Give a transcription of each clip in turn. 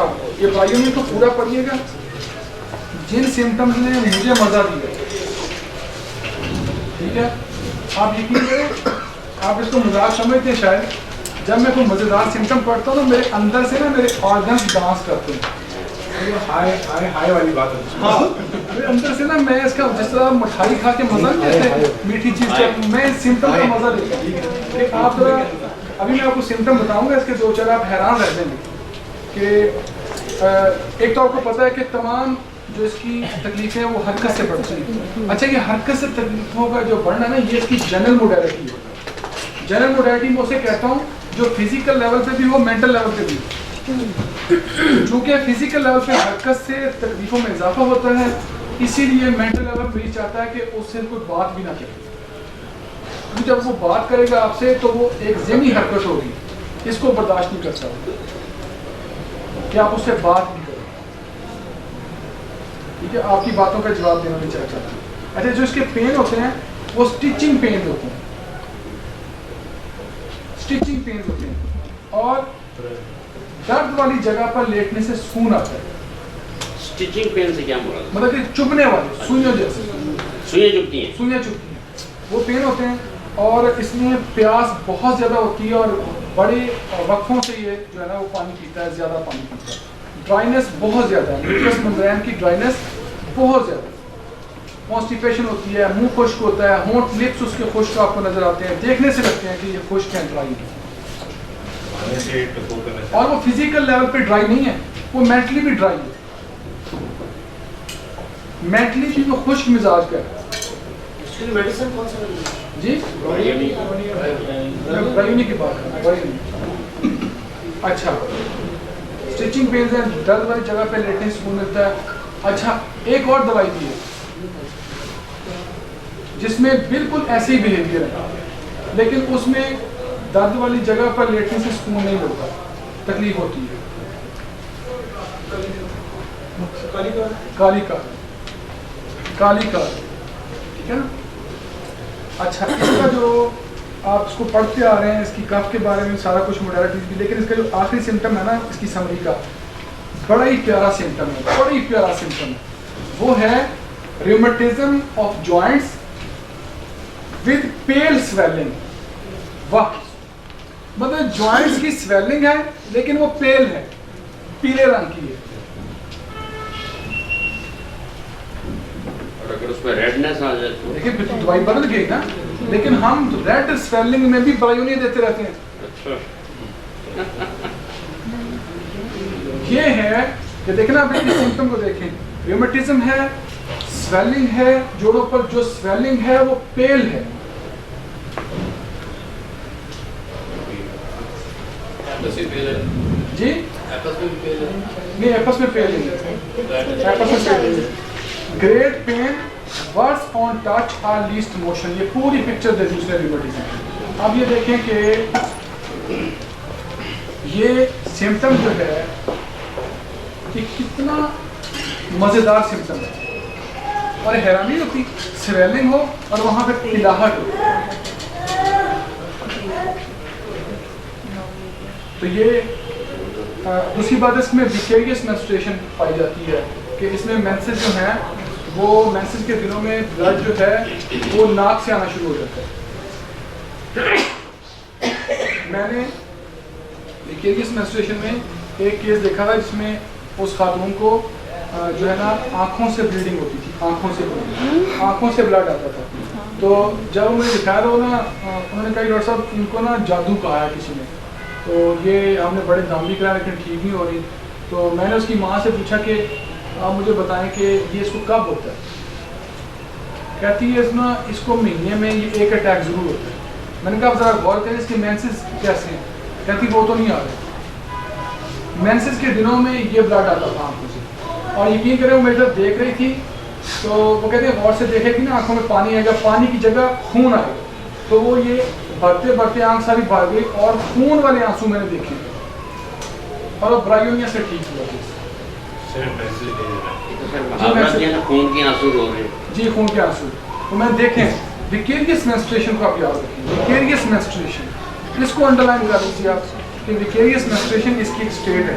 اچھا یہ بھائیوں نے تو پورا پڑھیے گا. جن سمٹمز نے مجھے مزہ دیا, ٹھیک ہے, آپ یقین کریں آپ اس کو مزاق سمجھتے ہیں شاید, جب میں کوئی مزیدار سمٹم پڑھتا ہوں نا میرے اندر سے نا میرے آرگنز ڈانس کرتے ہیں. ہائے ہائے ہائے والی بات ہے, ہاں میرے اندر سے نا میں اس کا جس طرح مٹھائی کھا کے مزہ نہیں لیتے میٹھی چیز کا, میں سمٹم کا مزہ لیتا ہوں. کہ آپ ذرا ابھی میں آپ کو سمٹم بتاؤں گا اس کے دو چار, آپ حیران رہ جائیں گے کہ ایک تو آپ کو پتہ ہے کہ تمام جو اس کی تکلیفیں ہیں وہ حرکت سے بڑھتی ہیں. اچھا یہ حرکت سے تکلیفوں کا جو بڑھنا ہے نا یہ اس کی جنرل موڈیلٹی ہے. جنرل موڈیلٹی میں اسے کہتا ہوں جو فزیکل لیول پہ بھی ہو مینٹل لیول پہ بھی ہو. چونکہ فزیکل لیول پہ حرکت سے تکلیفوں میں اضافہ ہوتا ہے اسی لیے مینٹل لیول پہ یہ چاہتا ہے کہ اس سے کوئی بات بھی نہ کرے. جب وہ بات کرے گا آپ سے تو وہ ایک ذہنی حرکت ہوگی, اس کو برداشت نہیں کرتا کہ آپ اس سے بات نہیں کریں. ٹھیک ہے, آپ کی باتوں کا جواب دینا نہیں چاہتا. اچھا جو اس کے پین ہوتے ہیں وہ اسٹیچنگ پین ہوتے ہیں, اسٹیچنگ پین ہوتے ہیں, اور درد والی جگہ پر لیٹنے سے سکون آتا ہے. اسٹیچنگ پین سے کیا مراد؟ مطلب کہ چبھنے والے سوئیوں جیسے سوئیاں چبھتی ہیں, سوئیاں چبھتی ہیں وہ پین ہوتے ہیں. اور اس میں پیاس بہت زیادہ ہوتی ہے اور بڑے وقفوں سے یہ جو ہے نا وہ پانی پیتا ہے, زیادہ پانی پیتا ہے. ڈرائنس بہت زیادہ ہے, میوکس ممبرین کی ڈرائنس بہت زیادہ ہے. کانسٹیپیشن ہوتی ہے, منہ خشک ہوتا ہے, ہونٹ لپس اس کے خشک آپ کو نظر آتے ہیں, دیکھنے سے لگتے ہیں کہ یہ خشک ہیں, ڈرائی ہیں. اور وہ فزیکل لیول پہ ڈرائی نہیں ہے, وہ مینٹلی بھی ڈرائی ہے. مینٹلی بھی وہ خشک مزاج کا ہے. میڈیسن کون سا جی برائیونی کی بات کریں, برائیونی. اچھا اسٹیچنگ پینز ہیں, درد والی جگہ پہ لیٹنے سے سکون ملتا ہے. اچھا ایک اور دوائی دی ہے جس میں بالکل ایسے ہی بیہیویئر ہے لیکن اس میں درد والی جگہ پر لیٹنے سے سکون نہیں ملتا, تکلیف ہوتی ہے. کالی کار, ٹھیک ہے نا. اچھا اس کا جو آپ اس کو پڑھتے آ رہے ہیں اس کی کف کے بارے میں سارا کچھ موڈیلٹیز بھی, لیکن اس کا جو آخری سمٹم ہے نا اس کی سمری کا بڑا ہی پیارا سمٹم ہے, بڑا ہی پیارا سمٹم ہے. وہ ہے ریومیٹزم آف جوائنٹس ود پیل سویلنگ. واہ, مطلب جوائنٹس کی سویلنگ ہے لیکن وہ پیل ہے, پیلے رنگ کی ہے. اگر اس میں ریڈنس آ جائے تو دیکھیں پھر تو دوائی بدل گئی نا, لیکن ہم ریڈ سویلنگ میں بھی برائیونی دیتے رہتے ہیں. اچھا یہ ہے کہ دیکھنا آپ اس سمپٹم کو دیکھیں, ریومیٹزم ہے, سویلنگ ہے جوڑوں پر, جو سویلنگ ہے وہ پیل ہے. جی نہیں ایپس میں پیل نہیں ہے, ایپس میں پیل نہیں ہے. Great pain worse on touch or least motion, یہ پوری پکچر دے دی اس نے ریومیٹزم. اب یہ دیکھیں کہ یہ سمپٹم جو ہے کہ کتنا مزیدار سمپٹم ہے, اور حیرانی ہوتی سویلنگ ہو اور وہاں پہ پلاہٹ ہو. تو یہ دوسری بات اس میں ویکیریس مینسٹریشن پائی جاتی ہے کہ اس میں مینسز جو ہیں وہ مینسز کے دنوں میں بلڈ جو ہے وہ ناک سے آنا شروع ہو جاتا ہے. میں نے ویکیریس مینسٹریشن میں ایک کیس دیکھا تھا جس میں اس خاتون کو جو ہے نا آنکھوں سے بلیڈنگ ہوتی تھی, آنکھوں سے بلڈ آتا تھا. تو جب مجھے دکھایا تھا نا انہوں نے کہا ڈاکٹر صاحب ان کو نا جادو کہا ہے کسی نے, تو یہ ہم نے بڑے دام بھی کرایا لیکن ٹھیک نہیں ہو رہی. تو میں نے اس کی ماں سے پوچھا کہ آپ مجھے بتائیں کہ یہ اس کو کب ہوتا ہے. کہتی ہے اس کو مہینے میں یہ ایک اٹیک ضرور ہوتا ہے. میں نے کہا ذرا غور کریں اس کے مینسز کیسے ہیں. کہتی وہ تو نہیں آ رہے, مینسز کے دنوں میں یہ بلڈ آتا تھا آنکھوں سے. اور یقین کریں وہ میری طرف دیکھ رہی تھی تو وہ کہتے ہیں غور سے دیکھے گی نا آنکھوں میں پانی آئے گا, پانی کی جگہ خون آئے گا. تو وہ یہ بھرتے بھرتے آنکھ ساری بھر گئی اور خون والے آنسو میں نے دیکھے اور وہ برائیونیا سے ٹھیک ہوا. خون کے آنسو رو رہے, جی خون کے آنسو. تو میں دیکھیں ویکیریس مینسٹریشن کو آپ یاد رکھیں, ویکیریس مینسٹریشن اس کو انڈر لائن کر لیجیے آپ کہ ویکیریس مینسٹریشن اس کی ایک اسٹیٹ ہے.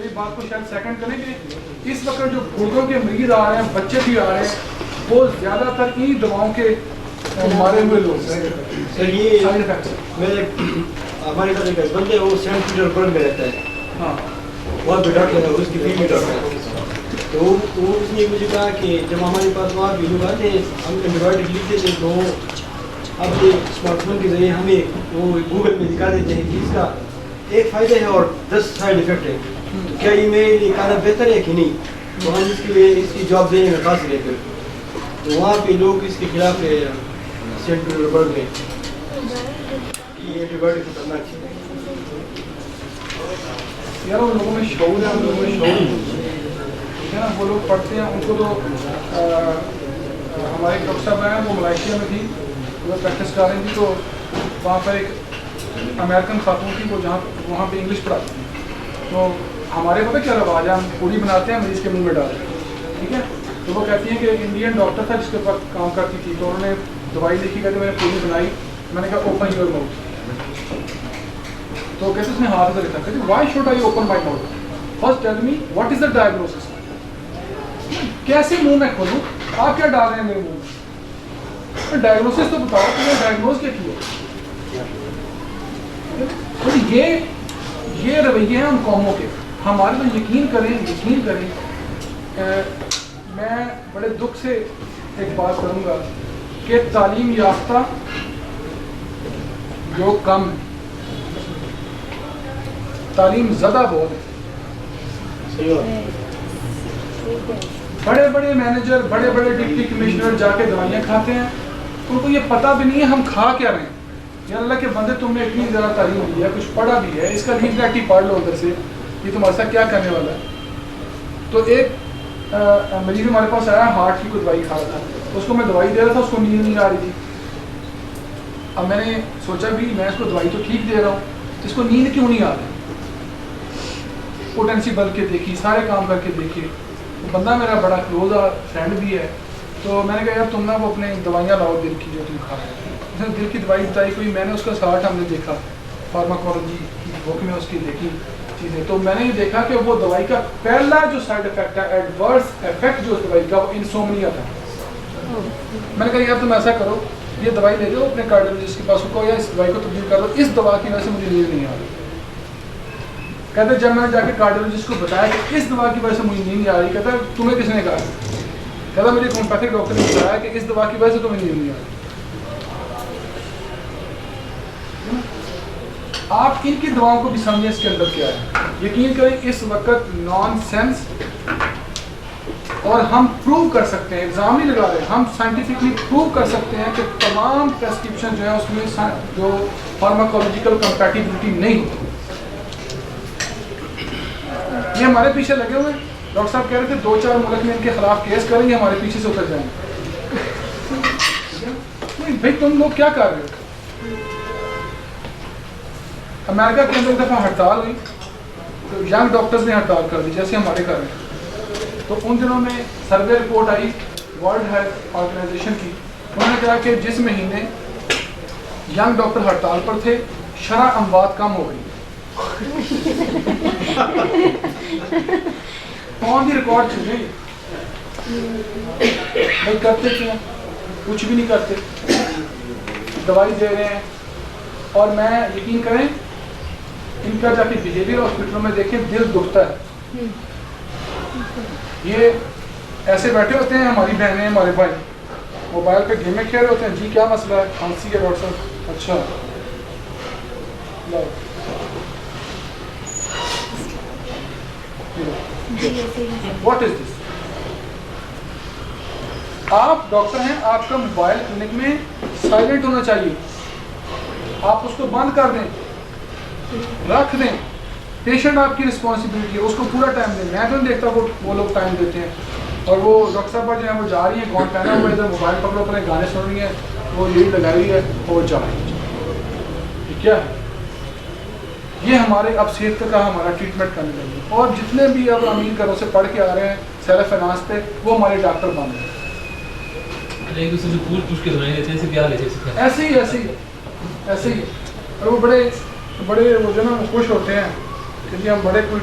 میری بات کو شاید سیکنڈ کریں کہ اس وقت جو گردوں کے مریض آ رہے ہیں, بچے بھی آ رہے ہیں, وہ زیادہ تر انہی دواؤں کے مارے ہوئے لوگ ہیں. سر یہ سائڈ افیکٹس میرے ہمارے گھر ایک بندے وہ سینٹ پیٹربرگ میں رہتا ہے, ہاں وہاں پہ ڈاکٹر ہے, اس کی فیملی ڈاکٹر ہے. تو وہ اس نے مجھے کہا کہ جب ہمارے پاس وہاں بھی لوگ آتے ہیں ہم اینٹی بایوٹک لکھتے تھے, تو اب یہ اسمارٹ فون کے ذریعے ہمیں وہ گوگل میں دکھا دیتے ہیں کہ اس کا ایک فائدہ ہے اور 10 سائڈ افیکٹ ہے. تو کیا یہ میرے لیے کھانا بہتر ہے کہ نہیں؟ تو ہم اس کے لیے اس کی جاب دینے میں خاص رہتے ہیں. تو وہاں پہ لوگ اس کے خلاف ہے سینٹ پیٹربرگ میں کہ یہ اینٹی بایوٹک خطرناک ہے. یار ان لوگوں میں شعور ہے, ان لوگوں میں شعور ٹھیک ہے نا, وہ لوگ پڑھتے ہیں. ان کو تو ہمارے ڈاکٹر صاحب ہیں وہ ملائیشیا میں تھی, وہ پریکٹس کر رہی تھی, تو وہاں پر ایک امریکن خاتون تھی وہ جہاں وہاں پہ انگلش پڑھاتی تھی. تو ہمارے پتہ کیا رواج ہے, ہم پوری بناتے ہیں مریض کے منہ میں ڈالتے ہیں, ٹھیک ہے. تو وہ کہتی ہیں کہ ایک انڈین ڈاکٹر تھا جس کے پاس کام کرتی تھی, تو انہوں نے دوائی لکھی, کہتے میں نے پوری بنائی, میں نے کہا اوپن یور ماؤتھ. تو کیسے اس نے ہاتھ سے لکھا, کہتے why should I open my mouth, first tell me what is the diagnosis. کیسے منہ میں کھولوں, آپ کیا ڈال رہے ہیں میرے منہ میں, ڈائگنوسس تو بتاؤ کہ میں ڈائگنوز کیا کیا. تو یہ رویے ہیں ان قوموں کے. ہمارے تو یقین کریں میں بڑے دکھ سے ایک بات کروں گا کہ تعلیم یافتہ جو کم ہے, تعلیم زدہ بہت ہے. بڑے بڑے مینیجر, بڑے بڑے ڈپٹی کمشنر جا کے دوائیاں کھاتے ہیں, ان کو یہ پتہ بھی نہیں ہے ہم کھا کیا رہے ہیں. یا اللہ کے بندے, تم نے اتنی زیادہ تعلیم دی ہے, کچھ پڑھا بھی ہے, اس کا لیفلیٹ ہی پڑھ لو ادھر سے, یہ تمہارے ساتھ کیا کرنے والا ہے. تو ایک مریض ہمارے پاس آیا, ہارٹ کی کوئی دوائی کھا رہا تھا, اس کو میں دوائی دے رہا تھا, اس کو نیند نہیں آ رہی تھی. اب میں نے سوچا بھی میں اس کو دوائی تو ٹھیک دے رہا ہوں, اس کو نیند کیوں نہیں آ رہی. پوٹینسی بل کے دیکھی, سارے کام کر کے دیکھے, بندہ میرا بڑا کلوز فرینڈ بھی ہے. تو میں نے کہا یار تم نا وہ اپنے دوائیاں لاؤ دل کی جو تم کھا رہے ہو. اس نے دل کی دوائی بتائی کوئی, میں نے اس کا سارٹ ہم نے دیکھا, فارماکولوجی کی بک میں اس کی دیکھی چیزیں, تو میں نے یہ دیکھا کہ وہ دوائی کا پہلا جو سائڈ افیکٹ ہے, ایڈورس افیکٹ جو اس دوائی کا, وہ انسومنیا تھا. میں نے کہا یار تم ایسا کرو, یہ دوائی لے جاؤ اپنے کارڈیولوجسٹ کے پاس, کو یا اس دوائی کو تبدیل کر دو, اس دوا کی وجہ سے مجھے نیند نہیں آ رہی. کہتے جب میں نے جا کے کارڈیولوجسٹ کو بتایا کہ اس دوا کی وجہ سے مجھے نیند نہیں آ رہی, کہتا تمہیں کس نے کہا, کہتا مجھے ہومیوپیتھک ڈاکٹر نے بتایا کہ اس دوا کی وجہ سے تمہیں نیند نہیں آ رہی. آپ ان کی دواؤں کو بھی سمجھیں اس کے اندر کیا ہے. یقین کریں اس وقت نان سینس, اور ہم پروو کر سکتے ہیں, الزام نہیں لگا رہے, ہم سائنٹیفکلی پروو کر سکتے ہیں کہ تمام پریسکرپشن جو ہے اس میں جو فارماکولوجیکل کمپیٹیبلٹی نہیں ہوتی. یہ ہمارے پیچھے لگے ہوئے, ڈاکٹر صاحب کہہ رہے تھے 2-4 ملک میں ان کے خلاف کیس کریں گے, ہمارے پیچھے سے اتر جائیں گے. نہیں بھائی تم لوگ کیا کر رہے ہو. امریکہ کے اندر ایک دفعہ ہڑتال ہوئی, تو ینگ ڈاکٹرز نے ہڑتال کر دی جیسے ہمارے کر رہے ہیں. تو ان دنوں میں survey report I world health organization کی, انہوں نے کہا کہ جس مہینے ینگ ڈاکٹر ہڑتال پر تھے شرح اموات کم ہو گئی. کون بھی ریکارڈ چھوڑے بھائی, کرتے کیا, کچھ بھی نہیں کرتے, دوائی دے رہے ہیں. اور میں یقین کریں ان کا جا کے بیہیویئر ہاسپٹلوں میں دیکھیں دل دکھتا ہے. یہ ایسے بیٹھے ہوتے ہیں ہماری بہنیں, ہمارے بھائی موبائل پہ گیمیں کھیل رہے ہوتے ہیں, جی کیا مسئلہ ہے, کھانسی ہے ڈاکٹر صاحب, اچھا واٹ از دس. آپ ڈاکٹر ہیں, آپ کا موبائل کلینک میں سائلنٹ ہونا چاہیے, آپ اس کو بند کر دیں, رکھ دیں. پیشنٹ آپ کی رسپانسبلٹی ہے, اس کو پورا ٹائم دیں. میں تو نہیں دیکھتا وہ لوگ ٹائم دیتے ہیں, اور وہ ڈاکٹر صاحب جو ہیں وہ جا رہی ہیں, گاؤن پہنا ہوا ہے, ادھر موبائل پکڑو, اپنے گانے سن رہی ہیں, وہ لیڈ لگائی ہے اور جا رہی ہے. یہ کیا ہے, یہ ہمارے اب صحت کا ہمارا ٹریٹمنٹ کرنے لگے. اور جتنے بھی اب امیر گھروں سے پڑھ کے آ رہے ہیں سیلف فائنانس پہ, وہ ہمارے ڈاکٹر بن رہے ہیں. ایک دوسرے کو پوچھ کے دوائی لیتے ہیں, کیا لیتے ہیں, ایسے ہی. اور وہ بڑے وہ جو نا خوش ہوتے ہیں کہ جی ہم بڑے کوئی